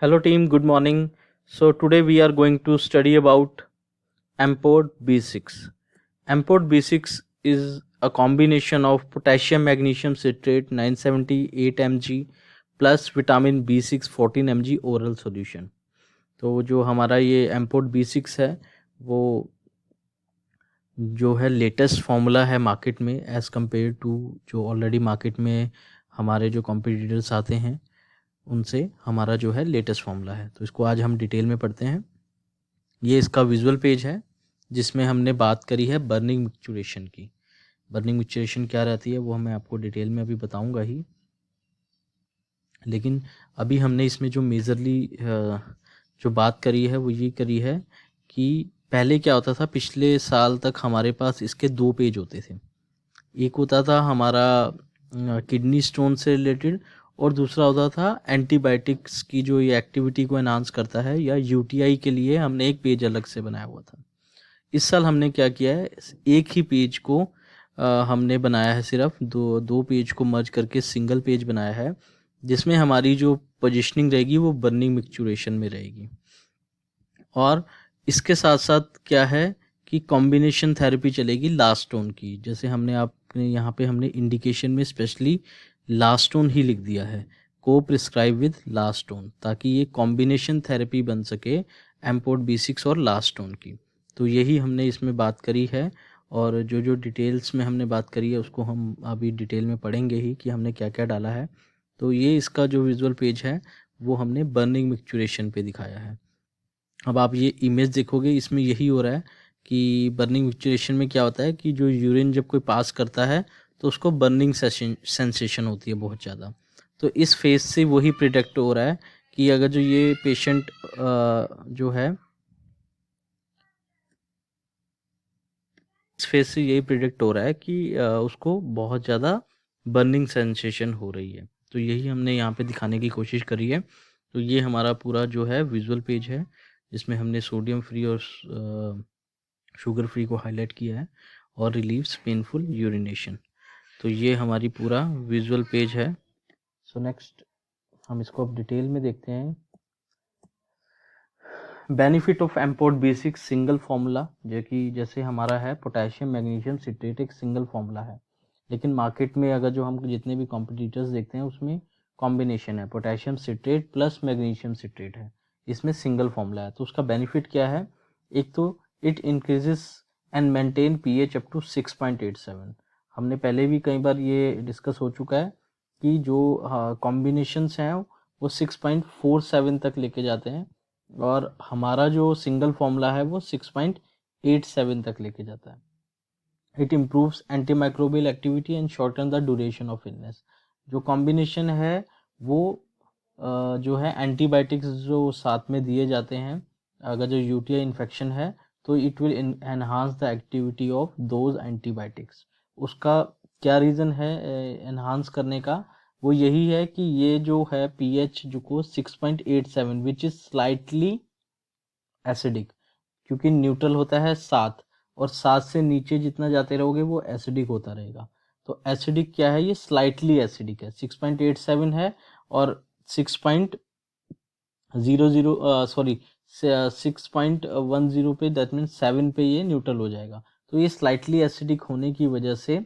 Hello team, good morning. So today we are going to study about Amport B6. Amport B6 is a combination of potassium magnesium citrate 978 mg plus vitamin B6 14 mg oral solution. तो जो हमारा ये Amport B6 है वो जो है latest formula है market में एज़ कम्पेयर टू जो ऑलरेडी मार्केट में हमारे जो कॉम्पिटिटर्स आते हैं उनसे हमारा जो है लेटेस्ट फार्मूला है। तो इसको आज हम डिटेल में पढ़ते हैं। ये इसका विजुअल पेज है जिसमें हमने बात करी है बर्निंग मिक्सचुरेशन की। बर्निंग मिक्सचुरेशन क्या रहती है वो मैं आपको डिटेल में अभी बताऊंगा ही, लेकिन अभी हमने इसमें जो मेजरली जो बात करी है वो ये करी है कि पहले क्या होता था, पिछले साल तक हमारे पास इसके दो पेज होते थे। एक होता था हमारा किडनी स्टोन से रिलेटेड और दूसरा होता था एंटीबायोटिक्स की जो ये एक्टिविटी को एनहांस करता है या यूटीआई के लिए हमने एक पेज अलग से बनाया हुआ था। इस साल हमने क्या किया है, एक ही पेज को हमने बनाया है, सिर्फ दो पेज को मर्ज करके सिंगल पेज बनाया है जिसमें हमारी जो पोजीशनिंग रहेगी वो बर्निंग मिक्सचुरेशन में रहेगी। और इसके साथ साथ क्या है कि कॉम्बिनेशन थेरेपी चलेगी लास्टोन की। जैसे हमने आपने यहाँ पे हमने इंडिकेशन में स्पेशली लास्टोन ही लिख दिया है, को प्रिस्क्राइब विद लास्टोन, ताकि ये कॉम्बिनेशन थेरेपी बन सके एम्पोर्ट B6 और लास्टोन की। तो यही हमने इसमें बात करी है और जो जो डिटेल्स में हमने बात करी है उसको हम अभी डिटेल में पढ़ेंगे ही कि हमने क्या क्या डाला है। तो ये इसका जो विजुअल पेज है वो हमने बर्निंग मिक्सचुरेशन पे दिखाया है। अब आप ये इमेज देखोगे, इसमें यही हो रहा है कि बर्निंग मिक्सचुरेशन में क्या होता है कि जो यूरिन जब कोई पास करता है तो उसको बर्निंग सेंसेशन होती है बहुत ज़्यादा। तो इस फेज से वही प्रिडिक्ट हो रहा है कि अगर जो ये पेशेंट जो है इस फेज से यही प्रिडिक्ट हो रहा है कि उसको बहुत ज़्यादा बर्निंग सेंसेशन हो रही है। तो यही हमने यहाँ पे दिखाने की कोशिश करी है। तो ये हमारा पूरा जो है विजुअल पेज है जिसमें हमने सोडियम फ्री और शुगर फ्री को हाईलाइट किया है और रिलीव्स पेनफुल यूरिनेशन। तो ये हमारी पूरा विजुअल पेज है। सो नेक्स्ट हम इसको अब डिटेल में देखते हैं। बेनिफिट ऑफ एम्पोर्ट B6 सिंगल फार्मूला, जो कि जैसे हमारा है पोटेशियम मैग्नीशियम सिट्रेट एक सिंगल फार्मूला है, लेकिन मार्केट में अगर जो हम जितने भी कॉम्पिटिटर्स देखते हैं उसमें कॉम्बिनेशन है, potassium citrate plus magnesium citrate है, इसमें सिंगल फार्मूला है। तो उसका बेनिफिट क्या है, एक तो it increases and maintain pH up to 6.87। हमने पहले भी कई बार ये डिस्कस हो चुका है कि जो कॉम्बिनेशंस हैं वो 6.47 तक लेके जाते हैं और हमारा जो सिंगल फॉर्मूला है वो 6.87 तक लेके जाता है। It improves antimicrobial activity and shorten the duration of illness. जो कॉम्बिनेशन है वो जो है एंटीबायोटिक्स जो साथ में दिए जाते हैं, अगर जो यूटीआई इन्फेक्शन है तो it will enhance the activity of those antibiotics. उसका क्या रीज़न है एनहांस करने का, वो यही है कि ये जो है pH जो को 6.87 विच इज स्लाइटली एसिडिक, क्योंकि न्यूट्रल होता है 7 और 7 से नीचे जितना जाते रहोगे वो एसिडिक होता रहेगा। तो एसिडिक क्या है, ये स्लाइटली एसिडिक है, 6.87 है और 6.10 पे दैट मीन 7 पे ये न्यूट्रल हो जाएगा। तो ये स्लाइटली एसिडिक होने की वजह से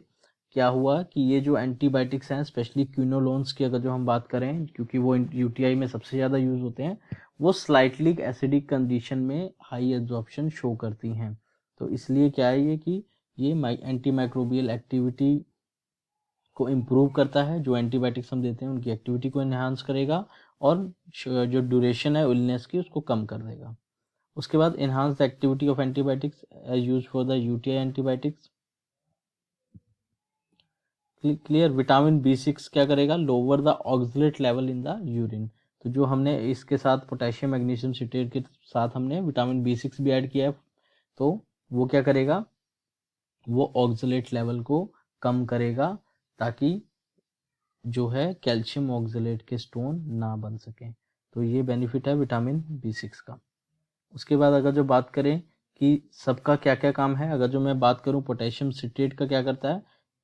क्या हुआ कि ये जो एंटीबायोटिक्स हैं स्पेशली क्विनोलोन्स की अगर जो हम बात करें, क्योंकि वो यूटीआई में सबसे ज़्यादा यूज़ होते हैं, वो स्लाइटली एसिडिक कंडीशन में हाई एब्जॉर्प्शन शो करती हैं। तो इसलिए क्या है ये कि ये एंटीमाइक्रोबियल एक्टिविटी को इम्प्रूव करता है, जो एंटीबायोटिक्स हम देते हैं उनकी एक्टिविटी को एनहांस करेगा और जो ड्यूरेशन है इलनेस की उसको कम कर देगा। उसके बाद enhance the activity of antibiotics as use for the UTI antibiotics. Clear. Vitamin B6 क्या करेगा, lower the oxalate level in the urine. तो जो हमने इसके साथ पोटेशियम मैग्नीशियम सिट्रेट के साथ हमने विटामिन B6 भी ऐड किया है, तो वो क्या करेगा, वो ऑक्सलेट लेवल को कम करेगा ताकि जो है कैल्शियम ऑक्सलेट के स्टोन ना बन सके। तो ये बेनिफिट है विटामिन B6 का। उसके बाद अगर जो बात करें कि सबका क्या क्या काम है, अगर जो मैं बात करूं पोटेशियम सिट्रेट का क्या करता है,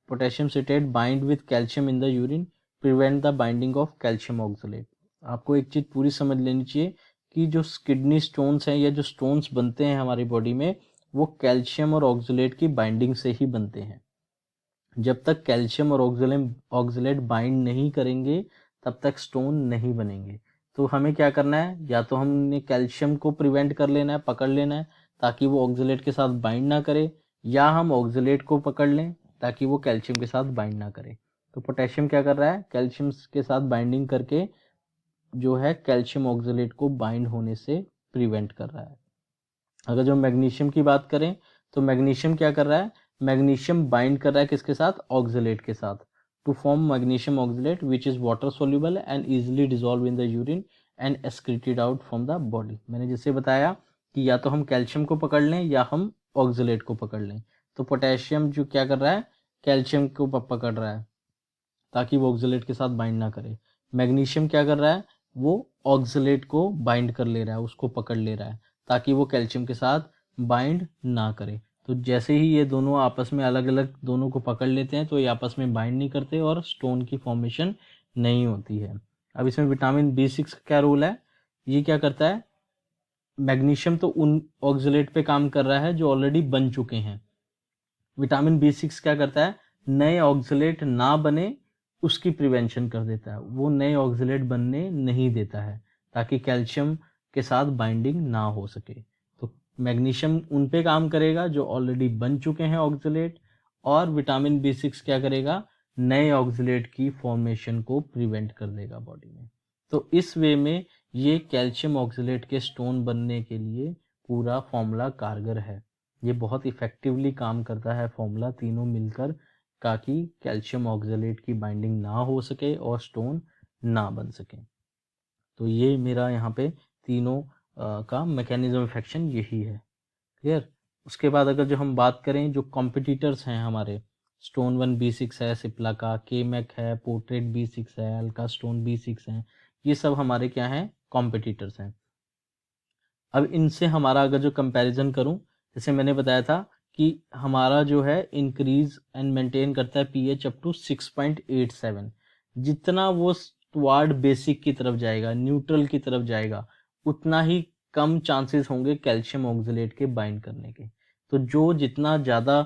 potassium citrate bind with calcium in the urine, prevent the binding of calcium oxalate. आपको एक चीज़ पूरी समझ लेनी चाहिए कि जो किडनी स्टोन्स हैं या जो स्टोन्स बनते हैं हमारी बॉडी में, वो कैल्शियम और ऑक्सलेट की बाइंडिंग से ही बनते हैं। जब तक कैल्शियम और ऑक्सलेट बाइंड नहीं करेंगे तब तक स्टोन नहीं बनेंगे। तो हमें क्या करना है, या तो हमने कैल्शियम को प्रिवेंट कर लेना है, पकड़ लेना है ताकि वो ऑक्सलेट के साथ बाइंड ना करे, या हम ऑक्सलेट को पकड़ लें ताकि वो कैल्शियम के साथ बाइंड ना करे। तो पोटेशियम क्या कर रहा है, कैल्शियम के साथ बाइंडिंग करके जो है कैल्शियम ऑक्सलेट को बाइंड होने से प्रिवेंट कर रहा है। अगर जो मैग्नीशियम की बात करें तो मैग्नीशियम क्या कर रहा है, मैग्नीशियम बाइंड कर रहा है किसके साथ, ऑक्सलेट के साथ, to form magnesium oxalate which is water soluble and easily dissolve in the urine and excreted out from the body. मैंने जैसे बताया कि या तो हम कैल्शियम को पकड़ लें या हम ऑक्सलेट को पकड़ लें। तो पोटेशियम जो क्या कर रहा है, कैल्शियम को पकड़ रहा है ताकि वो ऑक्सलेट के साथ बाइंड ना करे। मैग्नीशियम क्या कर रहा है, वो ऑक्सलेट को बाइंड कर ले रहा है, उसको पकड़ ले रहा है ताकि वो कैल्शियम के साथ बाइंड ना करे। तो जैसे ही ये दोनों आपस में अलग अलग दोनों को पकड़ लेते हैं तो ये आपस में बाइंड नहीं करते और स्टोन की फॉर्मेशन नहीं होती है। अब इसमें विटामिन B6 का क्या रोल है, ये क्या करता है, मैग्नीशियम तो उन ऑक्सलेट पे काम कर रहा है जो ऑलरेडी बन चुके हैं। विटामिन B6 क्या करता है, नए ऑक्सलेट ना बने उसकी प्रिवेंशन कर देता है, वो नए ऑक्सलेट बनने नहीं देता है ताकि कैल्शियम के साथ बाइंडिंग ना हो सके। तो मैग्नीशियम उन पे काम करेगा जो ऑलरेडी बन चुके हैं ऑक्सलेट, और विटामिन B6 क्या करेगा, नए ऑक्सलेट की फॉर्मेशन को प्रिवेंट कर देगा बॉडी में। तो इस वे में ये कैल्शियम ऑक्सलेट के स्टोन बनने के लिए पूरा फॉर्मूला कारगर है। ये बहुत इफेक्टिवली काम करता है फॉर्मूला तीनों मिलकर, ताकि कैल्शियम ऑक्सलेट की बाइंडिंग ना हो सके और स्टोन ना बन सके। तो ये मेरा यहाँ पे तीनों का मैकेनिज्म ऑफ एक्शन यही है। क्लियर। उसके बाद अगर जो हम बात करें जो कॉम्पिटिटर्स हैं हमारे, स्टोन 1B6 है सिप्ला का, केमेक है, पोर्ट्रेट B6 है, अल्का स्टोन B6 है, ये सब हमारे क्या हैं, कॉम्पिटिटर्स हैं। अब इनसे हमारा अगर जो कंपैरिजन करूं, जैसे मैंने बताया था कि हमारा जो है इंक्रीज एंड मेंटेन करता है पीएच अप टू 6.87। जितना वो टुवार्ड बेसिक की तरफ जाएगा, न्यूट्रल की तरफ जाएगा, उतना ही कम चांसेस होंगे कैल्शियम ऑक्सलेट के बाइंड करने के। तो जो जितना ज़्यादा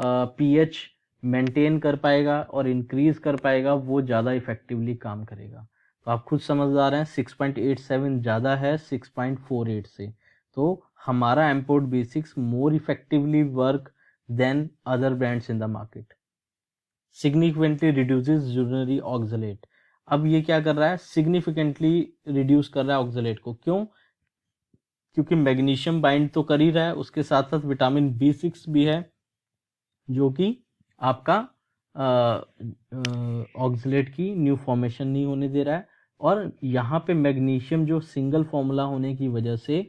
पीएच मेंटेन कर पाएगा और इंक्रीज कर पाएगा वो ज़्यादा इफेक्टिवली काम करेगा। तो आप खुद समझदार हैं, 6.87 ज़्यादा है 6.48 से। तो हमारा एम्पोर्ट B6 more effectively work than other brands in the market, significantly reduces urinary oxalate. अब ये क्या कर रहा है, सिग्निफिकेंटली रिड्यूस कर रहा है ऑक्सलेट को। क्यों, क्योंकि मैग्नीशियम बाइंड तो कर ही रहा है, उसके साथ साथ विटामिन B6 भी है जो कि आपका ऑक्सलेट की न्यू फॉर्मेशन नहीं होने दे रहा है। और यहाँ पे मैग्नीशियम जो सिंगल फॉर्मूला होने की वजह से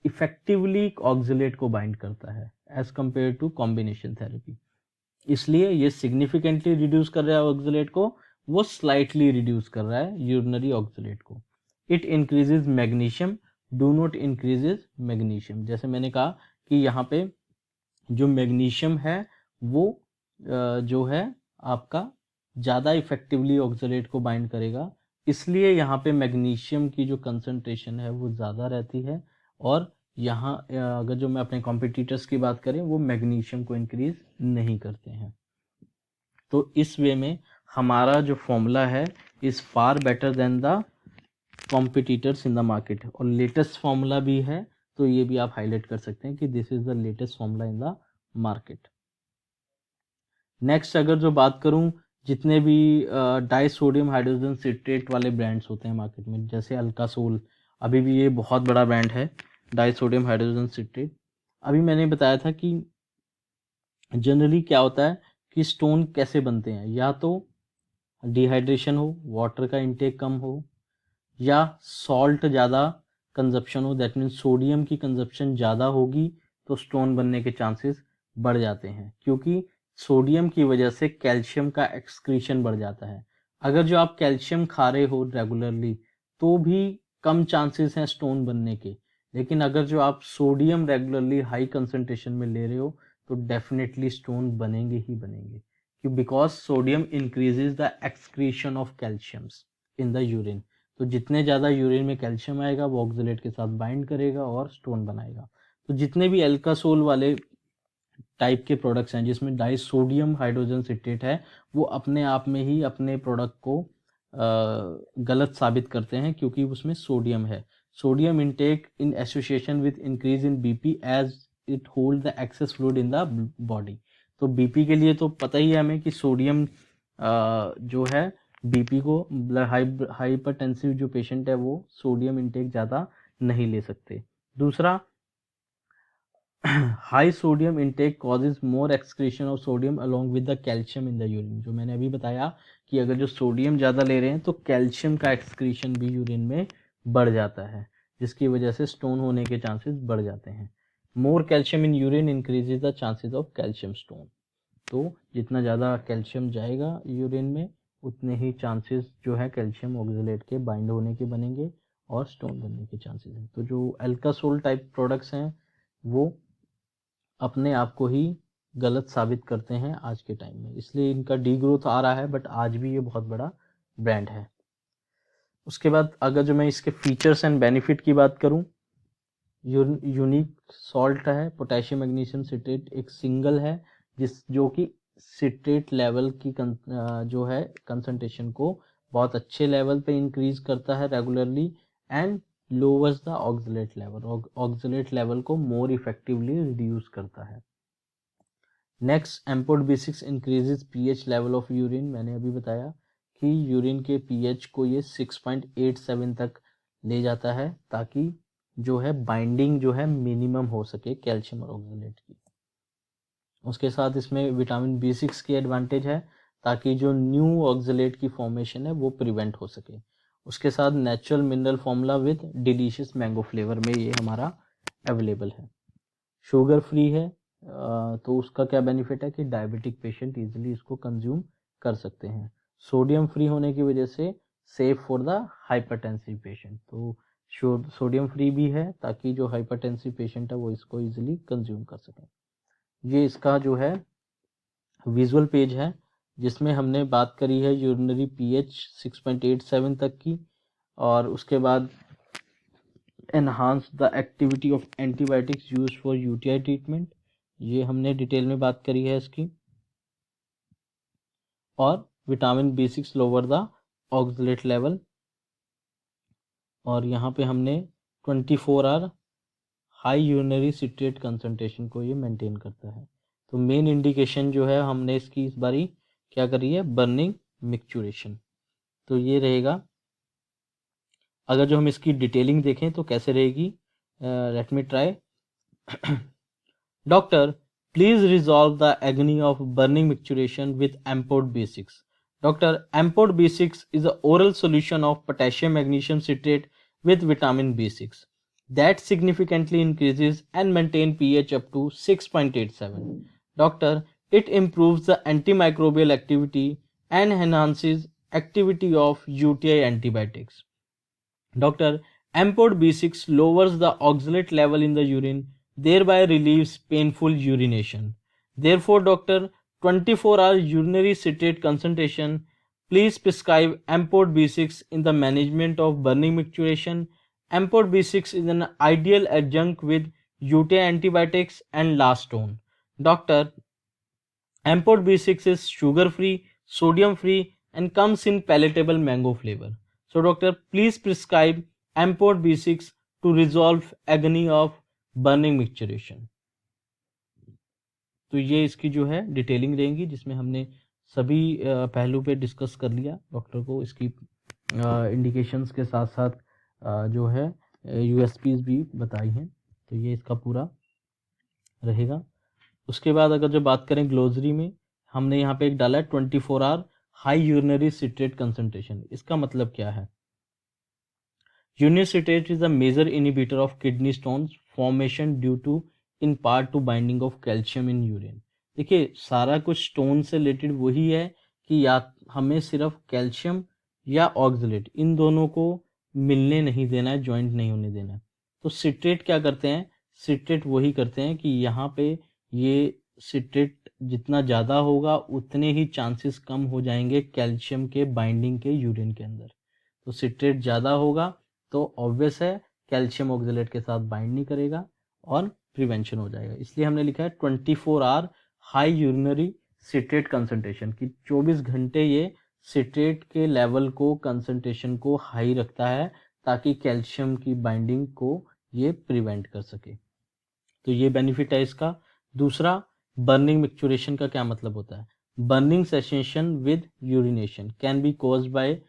इफेक्टिवली ऑक्सलेट को बाइंड करता है as compare to combination therapy, इसलिए ये सिग्निफिकेंटली रिड्यूस कर रहा है ऑक्सलेट को, वो स्लाइटली रिड्यूस कर रहा है यूरिनरी ऑक्सलेट को। It increases magnesium, do not increases magnesium. जैसे मैंने कहा कि यहाँ पे जो मैग्नीशियम है वो जो है आपका ज़्यादा इफेक्टिवली ऑक्सलेट को बाइंड करेगा, इसलिए यहाँ पे मैग्नीशियम की जो कंसंट्रेशन है वो ज़्यादा रहती है। और यहाँ अगर जो मैं अपने कॉम्पिटिटर्स की बात करें वो मैग्नीशियम को इंक्रीज नहीं करते हैं। तो इस वे में हमारा जो फॉर्मूला है is far better than the competitors in the market, और लेटेस्ट फॉर्मूला भी है। तो ये भी आप हाईलाइट कर सकते हैं कि this is the latest formula in the market. Next अगर जो बात करूं, जितने भी डाई सोडियम हाइड्रोजन सिट्रेट वाले ब्रांड्स होते हैं मार्केट में, जैसे अल्कासोल, अभी भी ये बहुत बड़ा ब्रांड है डाई सोडियम हाइड्रोजन सिट्रेट। अभी मैंने बताया था कि जनरली क्या होता है कि स्टोन कैसे बनते हैं, या तो डिहाइड्रेशन हो, वाटर का इंटेक कम हो, या सॉल्ट ज़्यादा कंजप्शन हो, दैट मीन्स सोडियम की कंजप्शन ज़्यादा होगी तो स्टोन बनने के चांसेस बढ़ जाते हैं, क्योंकि सोडियम की वजह से कैल्शियम का एक्सक्रीशन बढ़ जाता है। अगर जो आप कैल्शियम खा रहे हो रेगुलरली तो भी कम चांसेस हैं स्टोन बनने के, लेकिन अगर जो आप सोडियम रेगुलरली हाई कंसंट्रेशन में ले रहे हो तो डेफिनेटली स्टोन बनेंगे ही बनेंगे, क्यों, because sodium increases the excretion of calciums in the urine. तो जितने ज़्यादा यूरिन में कैल्शियम आएगा वो ऑक्जेलेट के साथ बाइंड करेगा और स्टोन बनाएगा। तो जितने भी एल्कासोल वाले टाइप के प्रोडक्ट्स हैं जिसमें डाइसोडियम हाइड्रोजन सिट्रेट है, वो अपने आप में ही अपने प्रोडक्ट को गलत साबित करते हैं, क्योंकि उसमें सोडियम है। Sodium intake in association with increase in BP as it hold the excess fluid in the body. तो बीपी के लिए तो पता ही है हमें कि सोडियम जो है बीपी को, हाइपरटेंसिव जो पेशेंट है वो सोडियम इनटेक ज़्यादा नहीं ले सकते। दूसरा, high sodium intake causes more excretion of sodium along with the calcium in the urine. जो मैंने अभी बताया कि अगर जो सोडियम ज़्यादा ले रहे हैं तो कैल्शियम का एक्सक्रीशन भी यूरिन में बढ़ जाता है, जिसकी वजह से स्टोन होने के चांसेस बढ़ जाते हैं। More calcium in urine increases the chances of calcium stone. तो जितना ज़्यादा कैल्शियम जाएगा यूरिन में उतने ही चांसेस जो है कैल्शियम ऑक्जेलेट के बाइंड होने के बनेंगे और स्टोन बनने के चांसेस हैं। तो जो एल्कासोल टाइप प्रोडक्ट्स हैं वो अपने आप को ही गलत साबित करते हैं आज के टाइम में, इसलिए इनका डी ग्रोथ आ रहा है, बट आज भी ये बहुत बड़ा ब्रांड है। उसके बाद अगर जो मैं इसके फीचर्स एंड बेनिफिट की बात करूं, यूनिक सॉल्ट है पोटेशियम मैग्नीशियम सिट्रेट, एक सिंगल है जो कि सिट्रेट लेवल की जो है कंसंट्रेशन को बहुत अच्छे लेवल पे इंक्रीज करता है regularly and lowers the oxalate level, oxalate level को मोर इफेक्टिवली रिड्यूस करता है। नेक्स्ट, एम्पोड B6 increases pH level of urine. मैंने अभी बताया कि यूरिन के पीएच को ये 6.87 तक ले जाता है ताकि जो है बाइंडिंग जो है मिनिमम हो सके कैल्शियम और ऑक्जेलेट की। उसके साथ इसमें विटामिन B6 की एडवांटेज है ताकि जो न्यू ऑक्जेलेट की फॉर्मेशन है वो प्रिवेंट हो सके। उसके साथ natural mineral formula with delicious mango flavour में ये हमारा अवेलेबल है। शुगर फ्री है, तो उसका क्या बेनिफिट है कि डायबिटिक पेशेंट इजीली इसको कंज्यूम कर सकते हैं। सोडियम फ्री होने की वजह से safe for the hypertensive patient, तो सोडियम फ्री भी है ताकि जो हाइपरटेंसिव पेशेंट है वो इसको इजीली कंज्यूम कर सकें। ये इसका जो है विजुअल पेज है जिसमें हमने बात करी है यूरिनरी पीएच 6.87 तक की, और उसके बाद enhance the activity of antibiotics used for UTI treatment, ये हमने डिटेल में बात करी है इसकी, और vitamin B6 lower the oxalate level, और यहाँ पे हमने 24 hour high urinary citrate concentration को ये मेंटेन करता है। तो मेन इंडिकेशन जो है हमने इसकी इस बारी क्या करी है, बर्निंग मिक्चुरेशन। तो ये रहेगा। अगर जो हम इसकी डिटेलिंग देखें तो कैसे रहेगी, let me try. Doctor, please resolve the agony of burning micturition with Ampod B6. Doctor, Ampod B6 is an oral solution of potassium magnesium citrate with vitamin B6 that significantly increases and maintain pH up to 6.87. Doctor, it improves the antimicrobial activity and enhances activity of UTI antibiotics. Doctor, Ampod B6 lowers the oxalate level in the urine, thereby relieves painful urination. Therefore, doctor, 24-hour urinary citrate concentration, please prescribe Ampod B6 in the management of burning micturition. Ampod B6 is an ideal adjunct with UTI antibiotics and Lastone. Doctor, Ampod B6 is sugar free, sodium free and comes in palatable mango flavor. So doctor, please prescribe Ampod B6 to resolve agony of burning micturition. तो ये इसकी जो है detailing रहेंगी जिसमें हमने सभी पहलू पे डिस्कस कर लिया। डॉक्टर को इसकी इंडिकेशंस के साथ साथ जो है यूएसपीज भी बताई हैं। तो ये इसका पूरा रहेगा। उसके बाद अगर जो बात करें ग्लोसरी में, हमने यहाँ पे एक डाला है 24 hour high urinary citrate concentration. इसका मतलब क्या है? Urinary citrate is a major inhibitor of kidney stones formation due to in part to binding of calcium in urine. देखिए सारा कुछ स्टोन से रिलेटेड वही है कि या हमें सिर्फ कैल्शियम या ऑक्जेलेट इन दोनों को मिलने नहीं देना है, ज्वाइंट नहीं होने देना है। तो सिट्रेट क्या करते हैं, सिट्रेट वही करते हैं कि यहाँ पे ये सिट्रेट जितना ज़्यादा होगा उतने ही चांसेस कम हो जाएंगे कैल्शियम के बाइंडिंग के यूरिन के अंदर। तो सिट्रेट ज़्यादा होगा तो ऑब्वियस है कैल्शियम ऑक्जेलेट के साथ बाइंड नहीं करेगा और प्रिवेंशन हो जाएगा। इसलिए हमने लिखा है 24 hour high urinary citrate concentration, कि 24 घंटे ये सिट्रेट के लेवल को, कंसंट्रेशन को हाई रखता है ताकि कैल्शियम की बाइंडिंग को ये प्रिवेंट कर सके। तो ये बेनिफिट है इसका। दूसरा, बर्निंग मिक्चुरेशन का क्या मतलब होता है? Burning sensation with urination can be caused by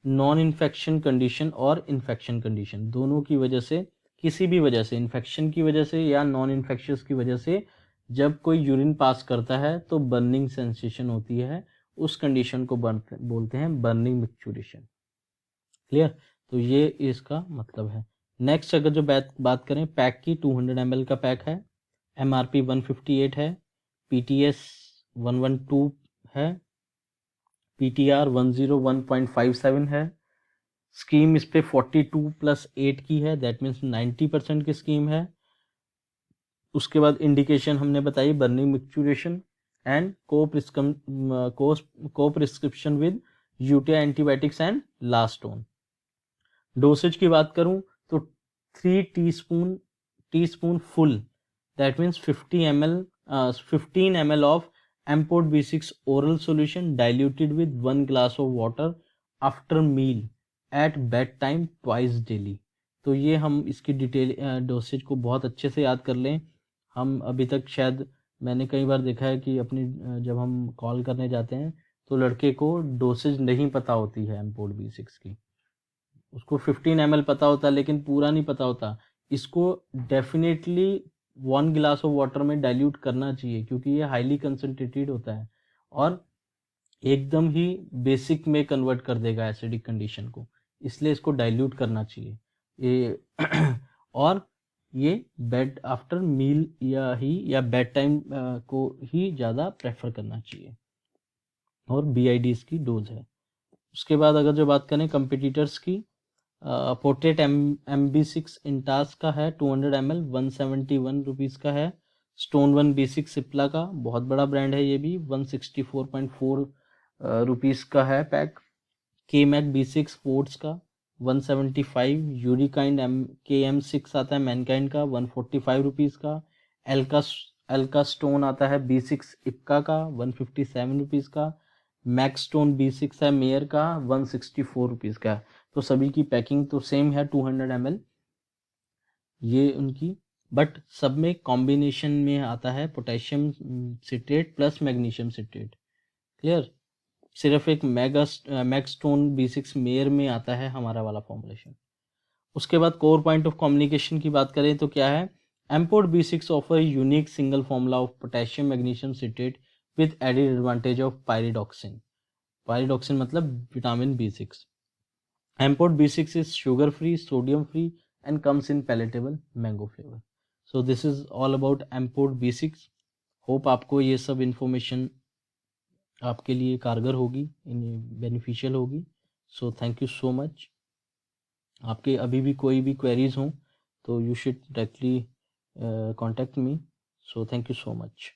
non infection condition और इन्फेक्शन कंडीशन, दोनों की वजह से, किसी भी वजह से, इन्फेक्शन की वजह से या नॉन इन्फेक्शियस की वजह से जब कोई यूरिन पास करता है तो बर्निंग सेंसेशन होती है, उस कंडीशन को बोलते हैं बर्निंग मिक्चुरेशन। क्लियर? तो ये इसका मतलब है। नेक्स्ट अगर जो बात करें पैक की, 200 ml का पैक है, MRP 158 है, PTS 112 है, PTR 101.57 है, स्कीम इस पे 42+8 की है, दैट मीन्स 90% की स्कीम है। उसके बाद इंडिकेशन हमने बताई बर्निंग मिक्चुरेशन एंड को prescription with UTI antibiotics and लास्टोन। डोसेज की बात करूं तो 3 teaspoon full, that means 15 ml of एम्पोर्ट B6 oral solution diluted with 1 glass of water after meal at bedtime twice daily. तो ये हम इसकी डिटेल डोसेज को बहुत अच्छे से याद कर लें। हम अभी तक शायद मैंने कई बार देखा है कि अपनी जब हम कॉल करने जाते हैं तो लड़के को डोसेज नहीं पता होती है एम्पोर्ट B6 की, उसको 15 ml पता होता है लेकिन पूरा नहीं पता होता। इसको डेफिनेटली 1 गिलास ऑफ वाटर में डाइल्यूट करना चाहिए क्योंकि ये हाईली कंसंट्रेटेड होता है और एकदम ही बेसिक में कन्वर्ट कर देगा एसिडिक कंडीशन को, इसलिए इसको डाइल्यूट करना चाहिए ये और ये बेड आफ्टर मील या बेड टाइम को ही ज़्यादा प्रेफर करना चाहिए। और BID इसकी डोज है। उसके बाद अगर जो बात करें कंपिटिटर्स की, पोर्ट्रेट MB6 इंटास का है 200 ml 171 रुपीज़ का है। स्टोन 1 B6 सिप्ला का बहुत बड़ा ब्रांड है, ये भी 164.4 रुपीज़ का है पैक। KMAC B6 स्पोर्ट्स का 175, यूरिकाइंड KM6 आता है मैनकाइंड का 145 रुपीज़ का। एल्का स्टोन आता है B6 इप्का का 157 रुपीज़ का। मैक्स स्टोन B6 है मेयर का 164 रुपीज़ का। तो सभी की पैकिंग तो सेम है 200 ml ये उनकी, बट सब में कॉम्बिनेशन में आता है potassium citrate plus magnesium citrate. Clear? सिर्फ एक मैक्सटोन B6 मेयर में आता है हमारा वाला फॉर्मुलेशन। उसके बाद कोर पॉइंट ऑफ कम्युनिकेशन की बात करें तो क्या है? एम्पोर्ट B6 offer unique single formula of potassium magnesium citrate with added advantage of pyridoxine. Pyridoxine मतलब विटामिन B6। एम्पोर्ट B6 is sugar free, sodium free and comes in palatable mango flavor. So this is all about एम्पोर्ट B6। Hope आपको ये सब information आपके लिए कारगर होगी, beneficial होगी। So thank you so much. आपके अभी भी कोई भी क्वेरीज हों तो you should directly contact me. So thank you so much.